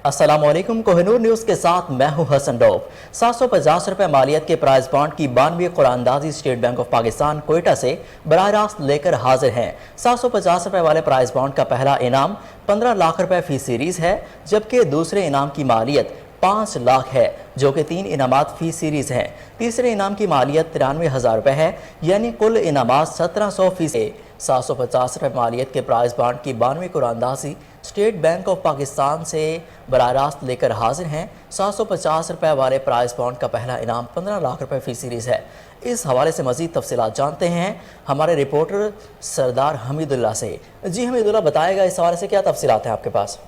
अस्सलामुअलैकुम। कोहिनूर न्यूज़ के साथ मैं हूं हसन डोब। 750 रुपए मालियत के प्राइज बॉन्ड की 92 कुरानंदाजी State Bank of Pakistan Quetta से बराह रास्त लेकर हाजिर हैं। 750 रुपए वाले प्राइज बॉन्ड का पहला इनाम 15 लाख रुपए फी सीरीज है, जबकि दूसरे इनाम की मालियत 5 लाख है, जो कि 3 इनामात फी सीरीज हैं। तीसरे इनाम की मालियत 93,000 रुपए है, यानी कुल इनामात 1700 फी से 750 रुपए मालियत के प्राइज बॉन्ड की 92 कुरानंदाजी स्टेट बैंक ऑफ पाकिस्तान से बराह रास्त लेकर हाजिर हैं। 750 रुपए वाले प्राइज बॉन्ड का पहला इनाम 15 लाख रुपए फी सीरीज है। इस हवाले से मजीद तफसीलात जानते हैं हमारे रिपोर्टर सरदार हमीदुल्लाह से। जी हमीदुल्लाह, बताएगा इस हवाले से क्या तफसीलात हैं आपके पास?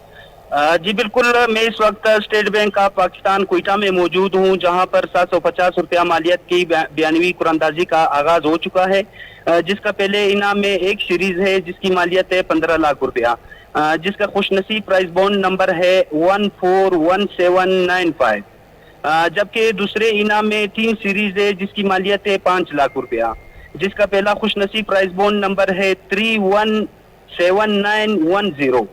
जी बिल्कुल, मैं इस वक्त state Bank of Pakistan Quetta में मौजूद हूं, जहां पर 750 रुपया मालियत की 92वीं कुरानंदाजी का आगाज हो चुका है, जिसका पहले इनाम में एक सीरीज है जिसकी मालियत है 15 लाख रुपया, जिसका खुशनसीब प्राइस बॉन्ड नंबर है 141795। जबकि दूसरे इनाम में 3 सीरीज है जिसकी मालियत है 5 लाख रुपया, जिसका पहला खुशनसीब प्राइस बॉन्ड नंबर है 317910।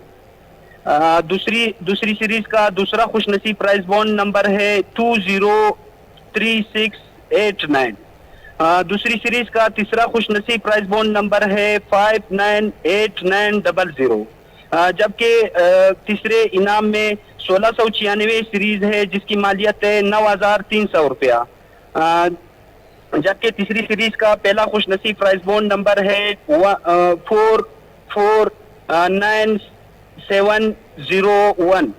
दूसरी सीरीज का दूसरा खुशनसीब प्राइस बॉन्ड नंबर है 203689। दूसरी सीरीज का तीसरा खुशनसीब प्राइस बॉन्ड नंबर है 598900। जबकि तीसरे इनाम में 1696 सीरीज है जिसकी मालियत है 9300 रुपया। जबकि तीसरी सीरीज का पहला खुशनसीब प्राइस बॉन्ड नंबर है 449701।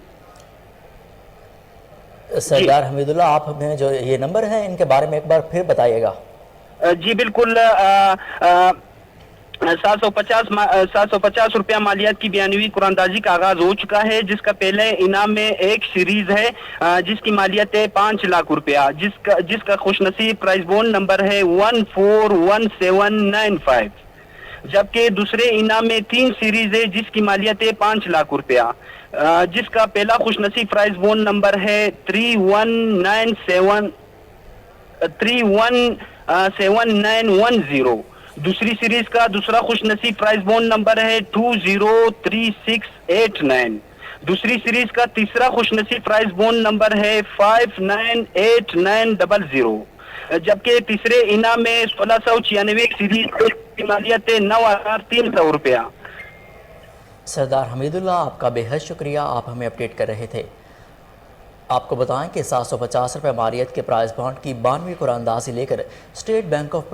सरदार हमीदुल्लाह, आप हमें जो ये नंबर हैं इनके बारे में एक बार फिर बताइएगा। जी बिल्कुल, 750 रुपया मालियत की 92वीं कुरानंदाजी का आगाज हो चुका है, जिसका पहले इनाम में एक सीरीज है जिसकी मालियत है 5 लाख रुपया, जिसका खुशनसीब प्राइस बॉन्ड नंबर है 141795। जबकि दूसरे इनाम में 3 सीरीज है जिसकी मालियत है 5 लाख रुपया, जिसका पहला खुशनसीब प्राइस बॉन्ड नंबर है 317910। दूसरी सीरीज का दूसरा खुशनसीब प्राइस बॉन्ड नंबर है 203689। दूसरी सीरीज का तीसरा खुशनसीब प्राइस बॉन्ड नंबर है 598900। जबकि तीसरे इनाम में 1696 सीरीज की मालियत है 9300 रुपया। सरदार हमीदुल्लाह, आपका बेहद शुक्रिया, आप हमें अपडेट कर रहे थे। आपको बताएं कि 750 रुपये मालियत के प्राइस बॉन्ड की 92वीं कुरानंदाजी लेकर state Bank of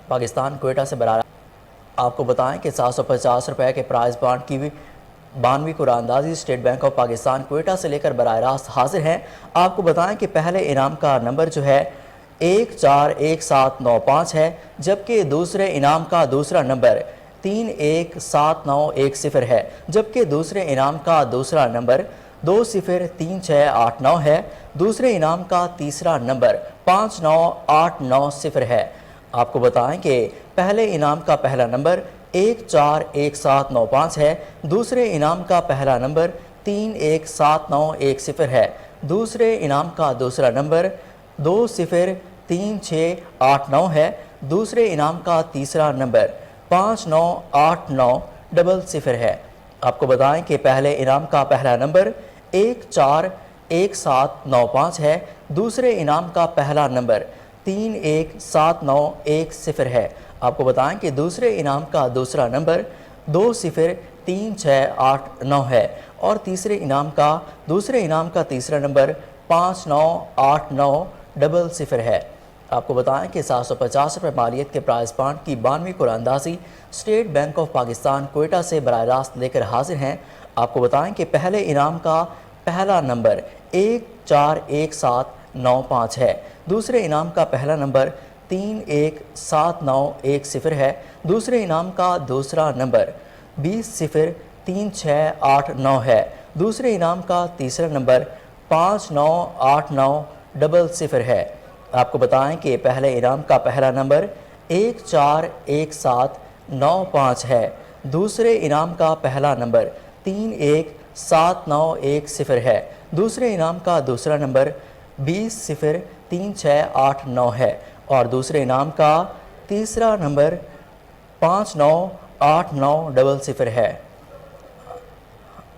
Pakistan Quetta से बराह आपको बताएं कि 750 रुपये के प्राइस बॉन्ड की 92वीं कुरानंदाजी State Bank of Pakistan Quetta से लेकर बराह रास्त हाजिर हैं। आपको बताएं कि पहले इनाम का नंबर जो है 141795 है, जबकि दूसरे इनाम का दूसरा नंबर 317910 है, जबकि दूसरे इनाम का दूसरा नंबर 203689 है। दूसरे इनाम का तीसरा नंबर 59890 है। आपको बताएं कि पहले इनाम का पहला नंबर 141795 है, दूसरे इनाम का पहला नंबर 317910 है, दूसरे इनाम का दूसरा नंबर 203689 है, दूसरे इनाम का तीसरा नंबर 598900 है। आपको बताएं कि पहले इनाम का पहला नंबर 141795 है, दूसरे इनाम का पहला नंबर 317910 है। आपको बताएं कि दूसरे इनाम का दूसरा नंबर 203689 है और दूसरे इनाम का तीसरा नंबर 598900 है। आपको बताएं कि 750 रुपये मालियत के प्राइस बॉन्ड की 92वीं कुरानंदाजी State Bank of Pakistan Quetta से बराह रास्त लेकर हाजिर हैं। आपको बताएं कि पहले इनाम का पहला नंबर 141795 है, दूसरे इनाम का पहला नंबर 317910 है, दूसरे इनाम का दूसरा नंबर 203689 है, दूसरे इनाम का तीसरा नंबर 598900 है। आपको बताएं कि पहले इनाम का पहला नंबर 141795 है, दूसरे इनाम का पहला नंबर 317910 है, दूसरे इनाम का दूसरा नंबर 203689 है और दूसरे इनाम का तीसरा नंबर 598900 है।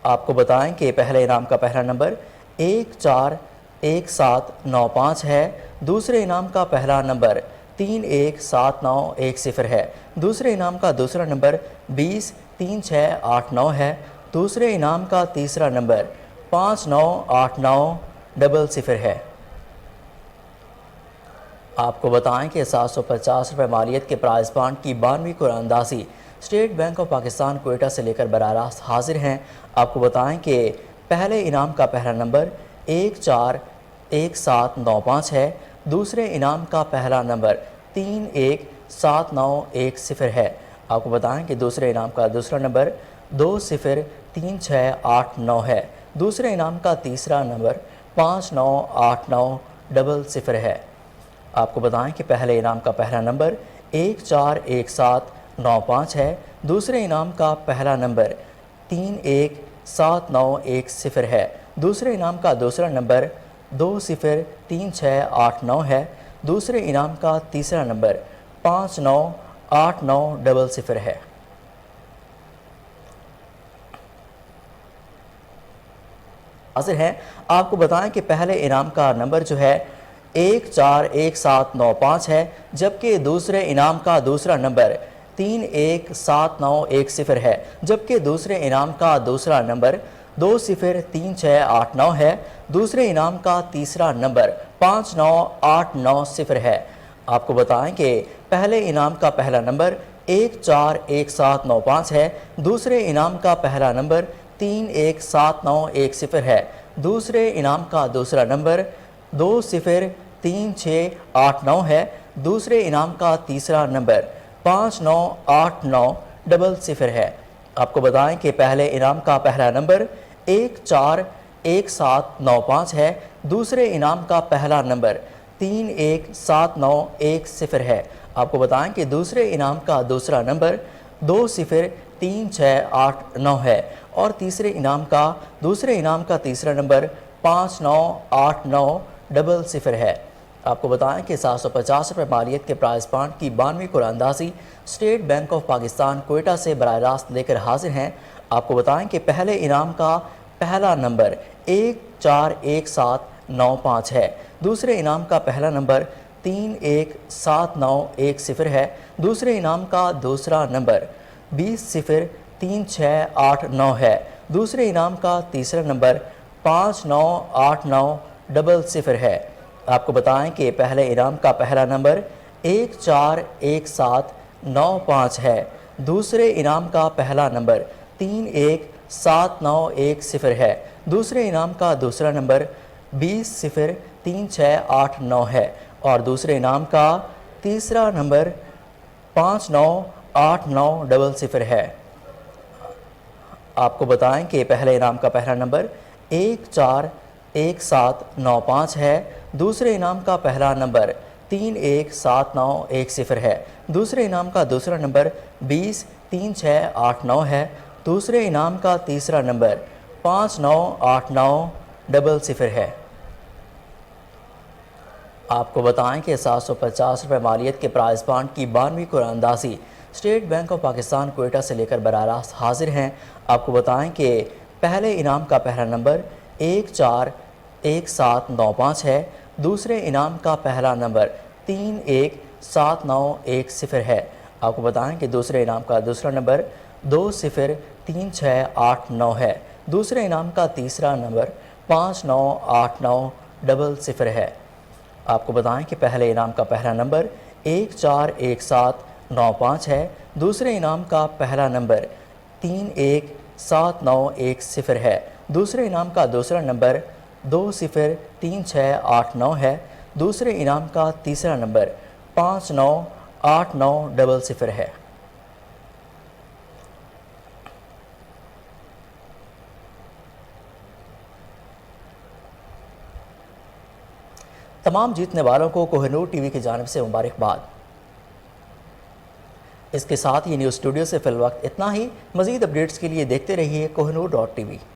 आपको बताएं कि पहले इनाम का पहला नंबर 141795 ہے۔ دوسرے انعام کا پہلا نمبر 317910 ہے۔ دوسرے انعام کا دوسرا نمبر 203689 ہے۔ دوسرے انعام کا تیسرا نمبر 598900 ہے۔ آپ کو بتائیں کہ 750 روپے مالیت کے پرائز بانڈ کی 92ویں قرعہ اندازی state bank of Pakistan Quetta سے لے کر براہ راست حاضر ہیں۔ آپ کو بتائیں کہ پہلے انعام کا پہلا نمبر 141795 ہے۔ دوسرے انعام کا پہلا نمبر 317910 ہے۔ آپ کو بتائیں کہ دوسرے انعام کا دوسرا نمبر 203689 ہے۔ دوسرے انعام کا تیسرا نمبر 598900 ہے۔ آپ کو بتائیں کہ پہلے انعام کا پہلا نمبر 141795 ہے۔ دوسرے انعام کا پہلا نمبر 317910 ہے۔ دوسرے انعام کا دوسرا نمبر 203689 ہے۔ دوسرے انعام کا تیسرا نمبر 598900 ہے۔ حاضر ہیں۔ آپ کو بتائیں کہ پہلے انعام کا نمبر جو ہے 141795 ہے، جبکہ دوسرے انعام کا دوسرا نمبر 317910 ہے، جبکہ دوسرے انعام کا دوسرا نمبر 203689 ہے۔ دوسرے انعام کا تیسرا نمبر 598900 ہے۔ آپ کو بتائیں کہ پہلے انعام کا پہلا نمبر 141795 ہے۔ دوسرے انعام کا پہلا نمبر 317910 ہے۔ دوسرے انعام کا دوسرا نمبر 203689 ہے۔ دوسرے انعام کا تیسرا نمبر 598900 ہے۔ آپ کو بتائیں کہ پہلے انعام کا پہلا نمبر 141795 ہے۔ دوسرے انعام کا پہلا نمبر 317910 ہے۔ آپ کو بتائیں کہ دوسرے انعام کا دوسرا نمبر 203689 ہے اور دوسرے انعام کا تیسرا نمبر 598900 ہے۔ آپ کو بتائیں کہ 750 روپے مالیت کے پرائز بانڈ کی 92ویں قرعہ اندازی state bank of Pakistan Quetta سے براہ راست لے کر حاضر ہیں۔ آپ کو بتائیں کہ پہلے انعام کا پہلا نمبر 141795 ہے۔ دوسرے انعام کا پہلا نمبر 317910 ہے۔ دوسرے انعام کا دوسرا نمبر 203689 ہے۔ دوسرے انعام کا تیسرا نمبر 598900 ہے۔ آپ کو بتائیں کہ پہلے انعام کا پہلا نمبر 141795 ہے۔ دوسرے انعام کا پہلا نمبر 317910 ہے۔ دوسرے انعام کا دوسرا نمبر 203689 ہے اور دوسرے انعام کا تیسرا نمبر 598900 ہے۔ آپ کو بتائیں کہ پہلے انعام کا پہلا نمبر 141795 ہے۔ دوسرے انعام کا پہلا نمبر 317910 ہے۔ دوسرے انعام کا دوسرا نمبر 203689 ہے۔ دوسرے انعام کا تیسرا نمبر 598900 ہے۔ آپ کو بتائیں کہ 750 روپے مالیت کے پرائز بانڈ کی 92ویں قرعہ اندازی state bank of Pakistan Quetta سے لے کر براہ راست حاضر ہیں۔ آپ کو بتائیں کہ پہلے انعام کا پہلا نمبر 141795 ہے۔ دوسرے انعام کا پہلا نمبر 317910 ہے۔ آپ کو بتائیں کہ دوسرے انعام کا دوسرا نمبر 203689 ہے۔ دوسرے انعام کا تیسرا نمبر 598900 ہے۔ آپ کو بتائیں کہ پہلے انعام کا پہلا نمبر 141795 ہے۔ دوسرے انعام کا پہلا نمبر 317910 ہے۔ دوسرے انعام کا دوسرا نمبر 203689 ہے۔ دوسرے انعام کا تیسرا نمبر 598900 ہے۔ تمام جیتنے والوں کو کوہ نور ٹی وی کی جانب سے مبارکباد۔ اس کے ساتھ یہ نیوز اسٹوڈیو سے فی الوقت اتنا ہی۔ مزید اپڈیٹس کے لیے دیکھتے رہیے کوہ نور.tv۔